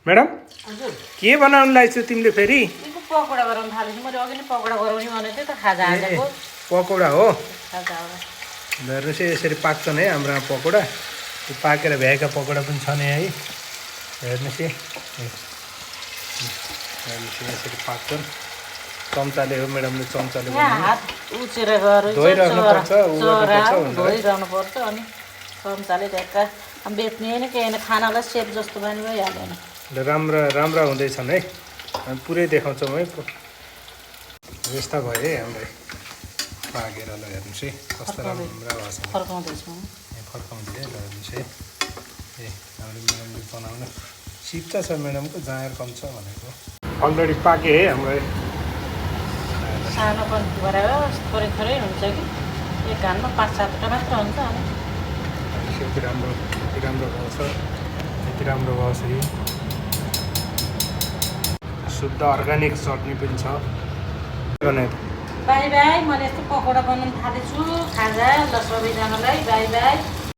madam हजुर के बनाउनु लाग्छ तिमीले फेरि यिनको पकोडा गराउनु थालेछु मैले अघि नै पकोडा गराउने भनेको थिएँ त खाजा आजको पकौडा हो खाजा हो हेर्नुहोस् है यसरी पाक्छन् है हाम्रोमा पकौडा त्यो पाकेर भ्याएका पकौडा पनि छन् है हेर्नुहोस् है हेर्नुहोस् यसरी पाक्छन् चम्चाले हो म्याडमले चम्चाले यहाँ हात उचेर गएर धोइरहनुपर्छ धोइरहनु पर्छ अनि चम्चाले ढ्याक्का बेच्ने होइन केही होइन खानालाई सेप जस्तो पनि भइहाल्दैन राम्रा राम्रा हुँदैछन् है हामी पुरै देखाउँछौँ है यस्ता भयो है हाम्रो पाकेर ल हेर्नुहोस् है कस्तो राम्रा भएको छ फर्काउँदैछु फर्काउँदै ल हेर्नुहोस् है ए हाम्रो म्याडमले बनाउन सिप्चा छ म्याडमको जाँगर कम छ भनेको अलरेडी पाके है हाम्रो सानो पनि गरायो थोरै थोरै हुन्छ कि एक घानमा 5-7वटा मात्र हुन्छ अनि यति राम्रो भएको छ यति राम्रो भएको छ यो शुद्ध अर्ग्यानिक चटनी पनि छ बाई बाई मैले यस्तो पकौडा बनाउनु थालेछु खाजा ल सबैजनालाई बाई बाई